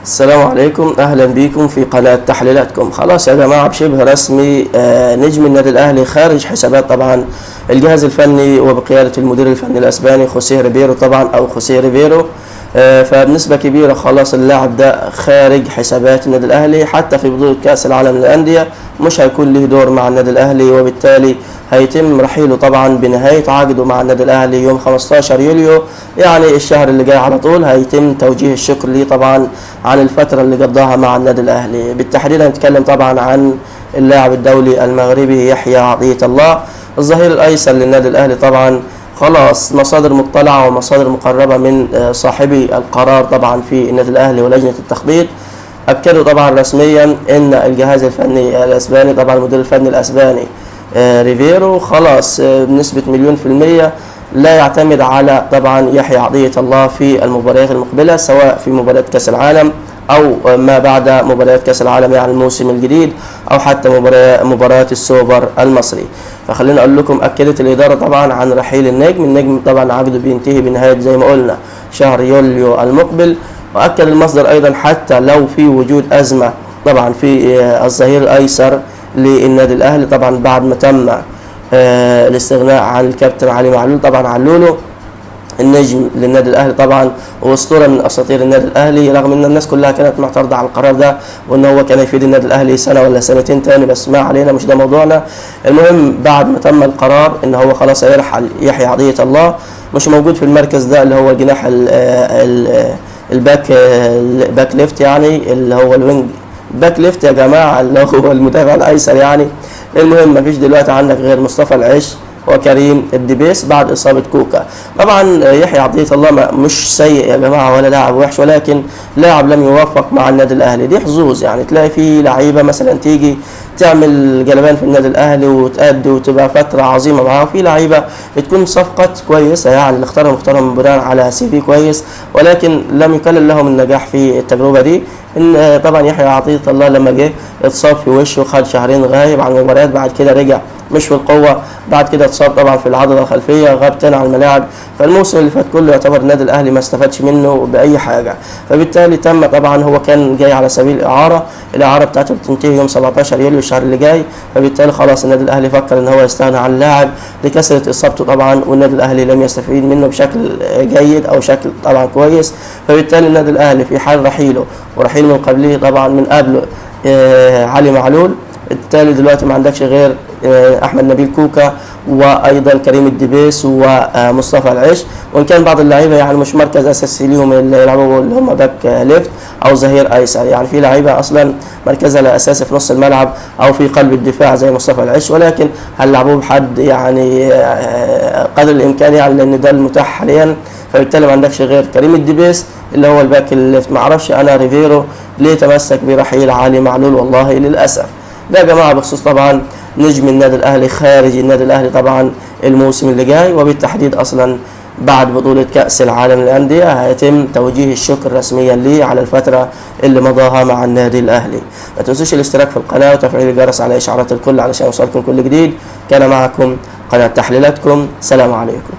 السلام عليكم، اهلا بيكم في قناة تحليلاتكم. خلاص يا جماعة بشبه رسمي نجم النادي الاهلي خارج حسابات طبعا الجهاز الفني وبقيادة المدير الفني الاسباني خوسيه ريبيرو طبعا او خوسيه ريبيرو. فبنسبة كبيرة خلاص اللاعب ده خارج حسابات النادي الاهلي، حتى في بطولة كأس العالم للأندية مش هيكون له دور مع النادي الاهلي، وبالتالي هيتم رحيله طبعا بنهاية عقده مع النادي الاهلي يوم 15 يوليو، يعني الشهر اللي جاي على طول هيتم توجيه الشكر ليه طبعا عن الفترة اللي قضاها مع النادي الاهلي. بالتحديد هنتكلم طبعا عن اللاعب الدولي المغربي يحيى عطية الله، الظهير الايسر للنادي الاهلي. طبعا خلاص مصادر مطلعة ومصادر مقربة من صاحبي القرار طبعا في النادي الاهلي ولجنة التخطيط اكدوا طبعا رسميا ان الجهاز الفني الاسباني طبعا المدير الفني الاسباني ريفيرو خلاص بنسبة 100% لا يعتمد على طبعا يحيى عطية الله في المباريات المقبلة، سواء في مباريات كأس العالم أو ما بعد مباريات كأس العالم يعني الموسم الجديد، أو حتى مباراة السوبر المصري. فخلينا أقول لكم أكدت الإدارة طبعا عن رحيل النجم طبعا عقده بينتهي بنهاية زي ما قلنا شهر يوليو المقبل. وأكد المصدر أيضا حتى لو في وجود أزمة طبعا في الظهير الأيسر للنادي الأهلي طبعا بعد ما تم الاستغناء عن الكابتن علي معلول طبعا علولو النجم للنادي الاهلي طبعا واسطوره من اساطير النادي الاهلي، رغم ان الناس كلها كانت معترضه على القرار ده وان هو كان يفيد النادي الاهلي سنه ولا سنتين تاني، بس ما علينا مش ده موضوعنا. المهم بعد ما تم القرار ان هو خلاص هيرحل يحيى عطية الله، مش موجود في المركز ده اللي هو الجناح الباك ليفت، يعني اللي هو الوينج باك ليفت يا جماعه اللي هو المدافع الايسر يعني. المهم مفيش دلوقتي عندك غير مصطفى العش وكريم الدبيس بعد اصابه كوكا. طبعا يحيى عطية الله مش سيء يا جماعه ولا لاعب وحش، ولكن لاعب لم يوفق مع النادي الاهلي. دي حظوظ، يعني تلاقي في لعيبه مثلا تيجي تعمل جلبان في النادي الاهلي وتأدي وتبقى فتره عظيمه معاه، وفي لعيبه بتكون صفقه كويسه يعني اللي اختارهم بناء على سي في كويس، ولكن لم يكلل لهم النجاح في التجربه دي. ان طبعا يحيى عطية الله لما جه اتصاب في وشه، خد شهرين غايب عن المباريات، بعد كده رجع مش في القوه، بعد كده اتصاب طبعا في العضله الخلفيه، غاب تاني عن الملاعب. فالموسم اللي فات كله يعتبر النادي الاهلي ما استفادش منه باي حاجه، فبالتالي تم طبعا هو كان جاي على سبيل الاعاره بتاعته بتنتهي يوم 17 يوليو الشهر اللي جاي، فبالتالي خلاص النادي الاهلي فكر ان هو يستغنى عن اللاعب لكثره اصابته طبعا، والنادي الاهلي لم يستفيد منه بشكل جيد او شكل طبعا كويس. فبالتالي النادي الاهلي في حال رحيله ورحيل من قبله طبعا من قبله علي معلول، بالتالي دلوقتي ما عندكش غير احمد نبيل كوكا وايضا كريم الدبيس ومصطفى العش، وان كان بعض اللعيبه يعني مش مركز اساسي ليهم اللي يلعبوا اللي هم باك ليفت او ظهير ايسر، يعني في لعيبه اصلا مركزها الاساسي في نص الملعب او في قلب الدفاع زي مصطفى العش، ولكن هنلعبوه بحد يعني قدر الامكان يعني لان ده المتاح حاليا. فبالتالي ما عندكش غير كريم الدبيس اللي هو الباك الليفت. ما اعرفش انا ريفيرو ليه تمسك برحيل علي معلول، والله للاسف. ده يا جماعه بخصوص طبعا نجم النادي الاهلي خارج النادي الاهلي طبعا الموسم اللي جاي، وبالتحديد اصلا بعد بطوله كاس العالم للانديه هيتم توجيه الشكر رسميا ليه على الفتره اللي مضاها مع النادي الاهلي. ما تنسوش الاشتراك في القناه وتفعيل الجرس على اشعارات الكل علشان يوصلكم كل جديد. كان معكم قناه تحليلاتكم، سلام عليكم.